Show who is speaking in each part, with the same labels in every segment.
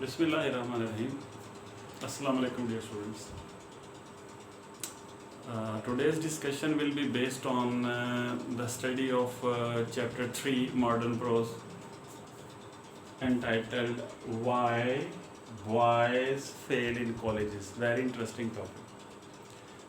Speaker 1: Bismillahirrahmanirrahim. Assalamu alaikum dear students. Today's discussion will be based on the study of chapter 3 modern prose entitled Why Boys Fail in Colleges. Very interesting topic.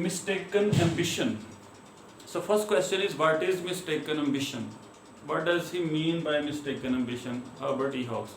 Speaker 1: Mistaken ambition. So first question is, what is mistaken ambition? What does he mean by mistaken ambition? Herbert E. Hawks.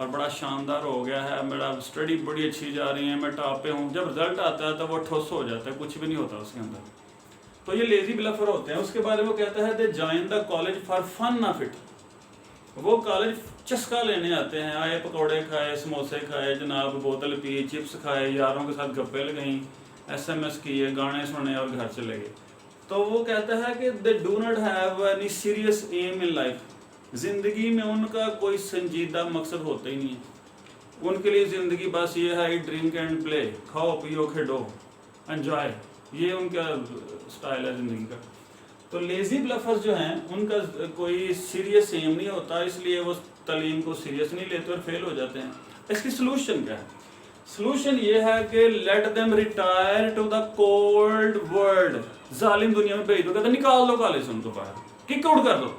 Speaker 1: اور بڑا شاندار ہو گیا ہے، میرا study بڑی اچھی جا رہی ہے، میں ٹاپ پہ ہوں، جب رزلٹ آتا ہے تو وہ ٹھوس ہو جاتا ہے، کچھ بھی نہیں ہوتا اس کے اندر. تو یہ لیزی بلفر ہوتے ہیں. اس کے بارے میں وہ کہتا ہے they join the college for fun of it. وہ کالج چسکا لینے آتے ہیں، آئے پکوڑے کھائے، سموسے کھائے جناب، بوتل پی، چپس کھائے، یاروں کے ساتھ گپے لگائیں، SMS کیے، گانے سنے اور گھر چلے گئے. تو وہ کہتا ہے کہ they do not have any serious aim in life. زندگی میں ان کا کوئی سنجیدہ مقصد ہوتا ہی نہیں ہے. ان کے لیے زندگی بس یہ ہے ڈرنک اینڈ پلے، کھاؤ پیو کھیڈو انجوائے، یہ ان کا سٹائل ہے زندگی کا. تو لیزی بلفر جو ہیں ان کا کوئی سیریس ایم نہیں ہوتا، اس لیے وہ تعلیم کو سیریس نہیں لیتے اور فیل ہو جاتے ہیں. اس کی سلوشن کیا ہے؟ سلوشن یہ ہے کہ let them retire to the cold world. ظالم دنیا میں بھیج دو، کہتے نکال دو کالج سے ان کو باہر، کک آؤٹ کر دو.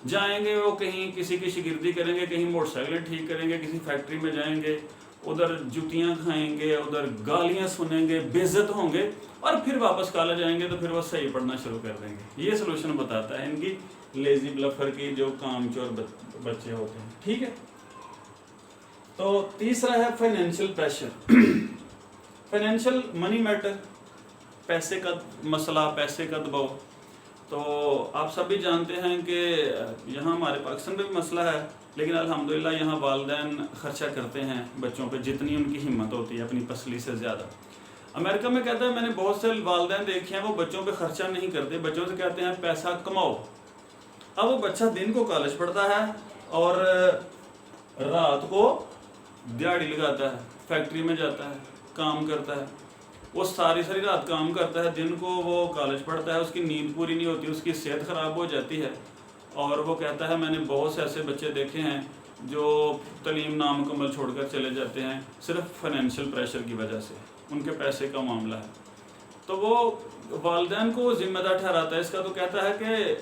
Speaker 1: جائیں گے وہ کہیں کسی کی شاگردی کریں گے، کہیں موٹر سائیکلیں ٹھیک کریں گے، کسی فیکٹری میں جائیں گے، ادھر جوتیاں کھائیں گے، ادھر گالیاں سنیں گے، بے عزت ہوں گے، اور پھر واپس کالج آئیں گے تو پھر وہ صحیح پڑھنا شروع کر دیں گے. یہ سلوشن بتاتا ہے ان کی لیزی بلفر کی جو کام چور بچے ہوتے ہیں. ٹھیک ہے. تو تیسرا ہے فائنینشیل پریشر. فائنینشیل منی میٹر، پیسے کا مسئلہ، پیسے کا دباؤ. تو آپ سب بھی جانتے ہیں کہ یہاں ہمارے پاکستان میں بھی مسئلہ ہے، لیکن الحمدللہ یہاں والدین خرچہ کرتے ہیں بچوں پہ جتنی ان کی ہمت ہوتی ہے، اپنی پسلی سے زیادہ. امریکہ میں کہتا ہے میں نے بہت سے والدین دیکھے ہیں وہ بچوں پہ خرچہ نہیں کرتے، بچوں سے کہتے ہیں پیسہ کماؤ. اب وہ بچہ دن کو کالج پڑھتا ہے اور رات کو دیہڑی لگاتا ہے، فیکٹری میں جاتا ہے، کام کرتا ہے. وہ ساری رات کام کرتا ہے، دن کو وہ کالج پڑھتا ہے، اس کی نیند پوری نہیں ہوتی، اس کی صحت خراب ہو جاتی ہے. اور وہ کہتا ہے میں نے بہت سے ایسے بچے دیکھے ہیں جو تعلیم نامکمل چھوڑ کر چلے جاتے ہیں صرف فائنینشیل پریشر کی وجہ سے، ان کے پیسے کا معاملہ ہے. تو وہ والدین کو ذمہ دار ٹھہراتا ہے اس کا. تو کہتا ہے کہ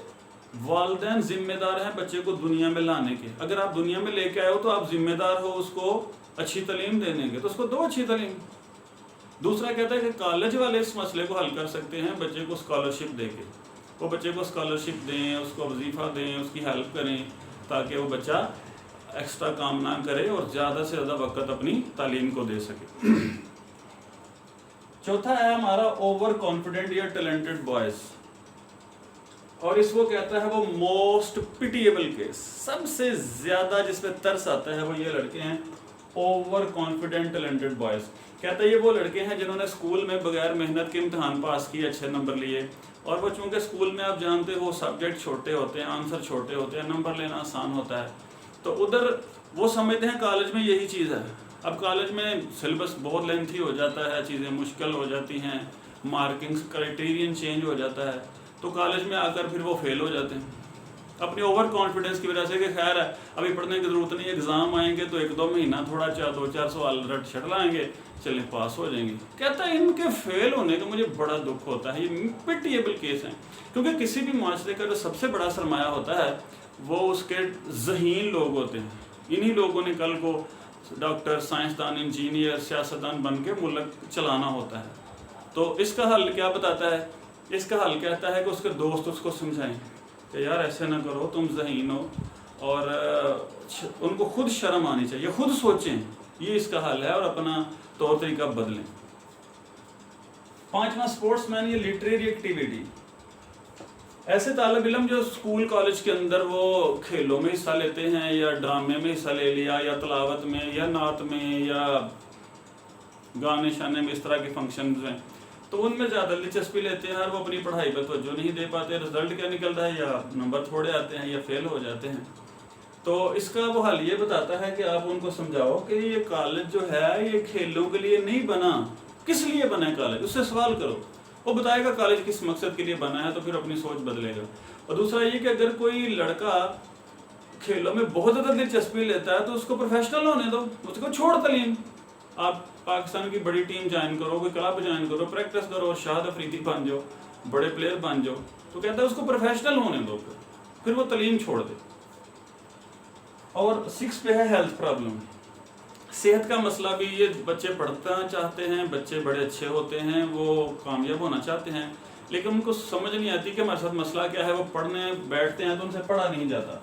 Speaker 1: والدین ذمہ دار ہیں بچے کو دنیا میں لانے کے. اگر آپ دنیا میں لے کے آئے ہو تو آپ ذمہ دار ہو اس کو اچھی تعلیم دینے کے، تو اس کو دو اچھی تعلیم. دوسرا کہتا ہے کہ کالج والے اس مسئلے کو حل کر سکتے ہیں بچے کو اسکالرشپ دے کے. وہ بچے کو اسکالرشپ دیں، اس کو وظیفہ دیں، اس کی ہیلپ کریں تاکہ وہ بچہ ایکسٹرا کام نہ کرے اور زیادہ سے زیادہ وقت اپنی تعلیم کو دے سکے. چوتھا ہے ہمارا اوور کانفیڈنٹ یا ٹیلنٹڈ بوائز. اور اس کو کہتا ہے وہ موسٹ پیٹیبل کیس. سب سے زیادہ جس پہ ترس آتا ہے وہ یہ لڑکے ہیں اوور کانفیڈنٹ ٹیلنٹڈ بوائز. کہتا ہے یہ وہ لڑکے ہیں جنہوں نے اسکول میں بغیر محنت کے امتحان پاس کیے، اچھے نمبر لیے. اور وہ چونکہ اسکول میں آپ جانتے ہو سبجیکٹ چھوٹے ہوتے ہیں، آنسر چھوٹے ہوتے ہیں، نمبر لینا آسان ہوتا ہے، تو ادھر وہ سمجھتے ہیں کالج میں یہی چیز ہے. اب کالج میں سلیبس بہت لینتھی ہو جاتا ہے، چیزیں مشکل ہو جاتی ہیں، مارکنگ کرائٹیرین چینج ہو جاتا ہے، تو کالج میں آ کر پھر وہ فیل ہو جاتے ہیں اپنی اوور کانفیڈنس کی وجہ سے کہ خیر ہے ابھی پڑھنے کی ضرورت نہیں، ایگزام آئیں گے تو 1-2 مہینہ تھوڑا 2-4 سوال رٹ چھٹ لائیں گے، چلیں پاس ہو جائیں گے. کہتا ہے ان کے فیل ہونے کا مجھے بڑا دکھ ہوتا ہے. یہ پیٹیبل کیس ہیں، کیونکہ کسی بھی معاشرے کا جو سب سے بڑا سرمایہ ہوتا ہے وہ اس کے ذہین لوگ ہوتے ہیں. انہی لوگوں نے کل کو ڈاکٹر، سائنسدان، انجینئر، سیاستدان بن کے ملک چلانا ہوتا ہے. تو اس کا حل کیا بتاتا ہے؟ اس کا حل کہتا ہے کہ اس کے دوست اس کو سمجھائیں کہ یار ایسے نہ کرو، تم ذہین ہو، اور ان کو خود شرم آنی چاہیے، خود سوچیں. یہ اس کا حل ہے اور اپنا طور طریقہ بدلیں. 5واں اسپورٹس مین یا لٹریری ایکٹیویٹی. ایسے طالب علم جو اسکول کالج کے اندر وہ کھیلوں میں حصہ لیتے ہیں یا ڈرامے میں حصہ لے لیا یا تلاوت میں یا نعت میں یا گانے شانے میں، اس طرح کے فنکشنز ہیں، تو ان میں زیادہ دلچسپی لیتے ہیں اور وہ اپنی پڑھائی پہ توجہ نہیں دے پاتے. رزلٹ کیا نکلتا ہے؟ یا نمبر تھوڑے آتے ہیں یا فیل ہو جاتے ہیں. تو اس کا وہ حل یہ بتاتا ہے کہ آپ ان کو سمجھاؤ کہ یہ کالج جو ہے یہ کھیلوں کے لیے نہیں بنا. کس لیے بنا ہے کالج؟ اس سے سوال کرو، وہ بتائے گا کالج کس مقصد کے لیے بنا ہے، تو پھر اپنی سوچ بدلے گا. اور دوسرا یہ کہ اگر کوئی لڑکا کھیلوں میں بہت زیادہ دلچسپی لیتا ہے تو اس کو پروفیشنل ہونے دو، اس کو چھوڑ تعلیم. آپ پاکستان کی بڑی ٹیم جوائن کرو، کوئی کلب جوائن کرو، پریکٹس کرو، شاہد افریدی بن جاؤ، بڑے پلیئر بن جاؤ. تو کہتا ہے اس کو پروفیشنل ہونے دو، پھر وہ تعلیم چھوڑ دے. اور 6 پہ ہے ہیلتھ پرابلم. صحت کا مسئلہ بھی. یہ بچے پڑھنا چاہتے ہیں، بچے بڑے اچھے ہوتے ہیں، وہ کامیاب ہونا چاہتے ہیں، لیکن ان کو سمجھ نہیں آتی کہ ہمارے ساتھ مسئلہ کیا ہے. وہ پڑھنے بیٹھتے ہیں تو ان سے پڑھا نہیں جاتا.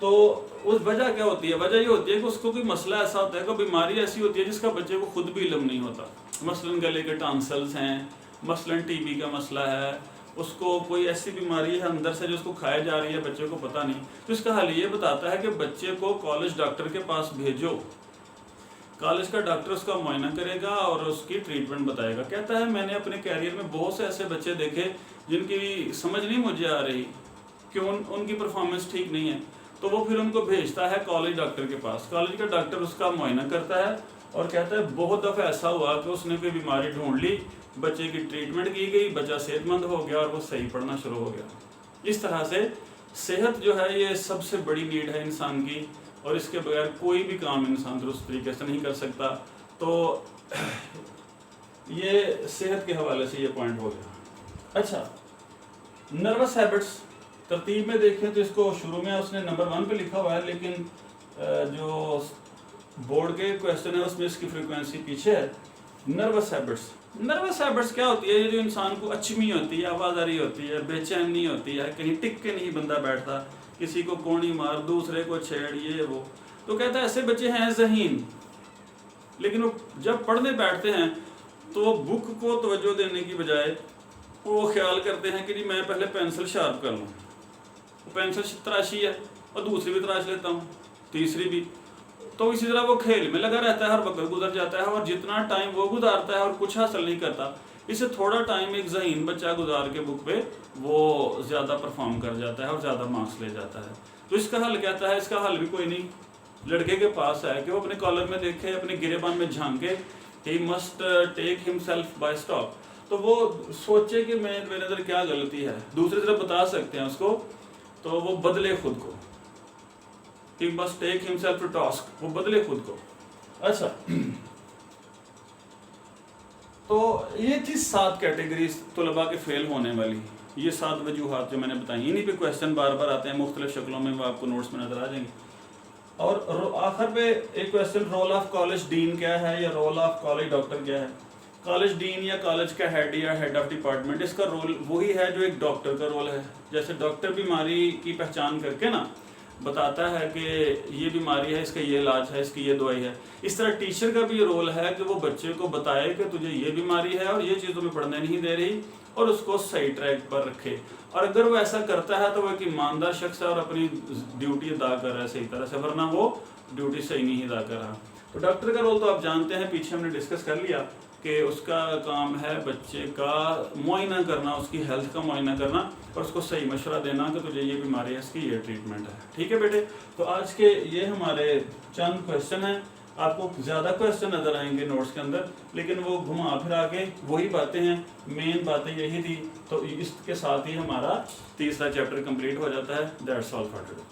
Speaker 1: تو اس وجہ کیا ہوتی ہے؟ وجہ یہ ہوتی ہے کہ اس کو کوئی مسئلہ ایسا ہوتا ہے، کوئی بیماری ایسی ہوتی ہے جس کا بچے کو خود بھی علم نہیں ہوتا. مثلاً گلے کے ٹانسلز ہیں، مثلاً ٹی بی کا مسئلہ ہے، اس کو کوئی ایسی بیماری ہے اندر سے جو اس کو کھائے جا رہی ہے، بچے کو پتہ نہیں. تو اس کا حل یہ بتاتا ہے کہ بچے کو کالج ڈاکٹر کے پاس بھیجو. کالج کا ڈاکٹر اس کا معائنہ کرے گا اور اس کی ٹریٹمنٹ بتائے گا. کہتا ہے میں نے اپنے کیریئر میں بہت سے ایسے بچے دیکھے جن کی سمجھ نہیں مجھے آ رہی کہ ان کی پرفارمنس ٹھیک نہیں ہے، تو وہ پھر ان کو بھیجتا ہے کالج ڈاکٹر کے پاس. کالج کا ڈاکٹر اس کا معائنہ کرتا ہے اور کہتا ہے بہت دفعہ ایسا ہوا کہ اس نے کوئی بیماری ڈھونڈ لی، بچے کی ٹریٹمنٹ کی گئی، بچہ صحت مند ہو گیا اور وہ صحیح پڑھنا شروع ہو گیا. اس طرح سے صحت جو ہے یہ سب سے بڑی نیڈ ہے انسان کی، اور اس کے بغیر کوئی بھی کام انسان درست طریقے سے نہیں کر سکتا. تو یہ صحت کے حوالے سے یہ پوائنٹ ہو گیا. اچھا، نروس ہیبٹس ترتیب میں دیکھیں تو اس کو شروع میں اس نے نمبر 1 پہ لکھا ہوا ہے، لیکن جو بورڈ کے کویسچن ہے اس میں اس کی فریکوینسی پیچھے ہے. نروس ہیبٹس کیا ہوتی ہے؟ یہ جو انسان کو اچمی ہوتی ہے، آوازاری ہوتی ہے، بے چینی ہوتی ہے، کہیں ٹک کے نہیں بندہ بیٹھتا، کسی کو کونی مار، دوسرے کو چھیڑ، یہ وہ. تو کہتا ہے ایسے بچے ہیں ذہین، لیکن وہ جب پڑھنے بیٹھتے ہیں تو وہ بک کو توجہ دینے کی بجائے وہ خیال کرتے ہیں کہ جی میں پہلے پینسل شارپ کر لوں. پینسل تراشی ہے اور دوسری بھی تراش لیتا ہوں، تیسری بھی. تو اسی طرح وہ کھیل میں لگا رہتا ہے، ہر وقت گزر جاتا ہے، اور جتنا ٹائم وہ گزارتا ہے اور کچھ حاصل نہیں کرتا، اس سے تھوڑا ٹائم ایک ذہین بچہ گزار کے بک پہ وہ زیادہ پرفارم کر جاتا ہے اور زیادہ مارکس لے جاتا ہے. تو اس کا حل کہتا ہے، اس کا حل بھی کوئی نہیں، لڑکے کے پاس ہے کہ وہ اپنے کالر میں دیکھے، اپنے گریبان میں جھانکے، he must take himself by stop. تو وہ سوچے کہ میرے اندر کیا غلطی ہے، دوسری طرف بتا سکتے ہیں اس کو، تو وہ بدلے خود کو. He must take himself to task. وہ بدلے خود کو. اچھا، تو یہ تھی 7 کیٹیگریز طلباء کے فیل ہونے والی. یہ 7 وجوہات جو میں نے بتائی، انہی پہ کویسچن بار بار آتے ہیں مختلف شکلوں میں، وہ آپ کو نوٹس میں نظر آ جائیں گے. اور آخر پہ ایک کویسچن، رول آف کالج ڈین کیا ہے، یا رول آف کالج ڈاکٹر کیا ہے. کالج ڈین یا کالج کا ہیڈ یا ہیڈ آف ڈپارٹمنٹ، اس کا رول وہی ہے جو ایک ڈاکٹر کا رول ہے. جیسے ڈاکٹر بیماری کی پہچان کر کے نا بتاتا ہے کہ یہ بیماری ہے، اس کا یہ علاج ہے، اس کی یہ دوائی ہے، اس طرح ٹیچر کا بھی یہ رول ہے کہ وہ بچے کو بتائے کہ تجھے یہ بیماری ہے اور یہ چیز تمہیں پڑھنے نہیں دے رہی، اور اس کو صحیح ٹریک پر رکھے. اور اگر وہ ایسا کرتا ہے تو وہ ایک ایماندار شخص ہے اور اپنی ڈیوٹی ادا کر رہا ہے صحیح طرح سے، ورنہ وہ ڈیوٹی صحیح نہیں ادا کر رہا. تو ڈاکٹر کا رول تو آپ جانتے ہیں، پیچھے ہم نے ڈسکس کر لیا کہ اس کا کام ہے بچے کا معائنہ کرنا، اس کی ہیلتھ کا معائنہ کرنا، اور اس کو صحیح مشورہ دینا کہ تجھے یہ بیماری ہے، اس کی یہ ٹریٹمنٹ ہے. ٹھیک ہے بیٹے؟ تو آج کے یہ ہمارے چند کویسچن ہیں. آپ کو زیادہ کویسچن نظر آئیں گے نوٹس کے اندر، لیکن وہ گھما پھرا کے وہی باتیں ہیں، مین باتیں یہی تھی. تو اس کے ساتھ ہی ہمارا تیسرا چیپٹر کمپلیٹ ہو جاتا ہے. That's all for today.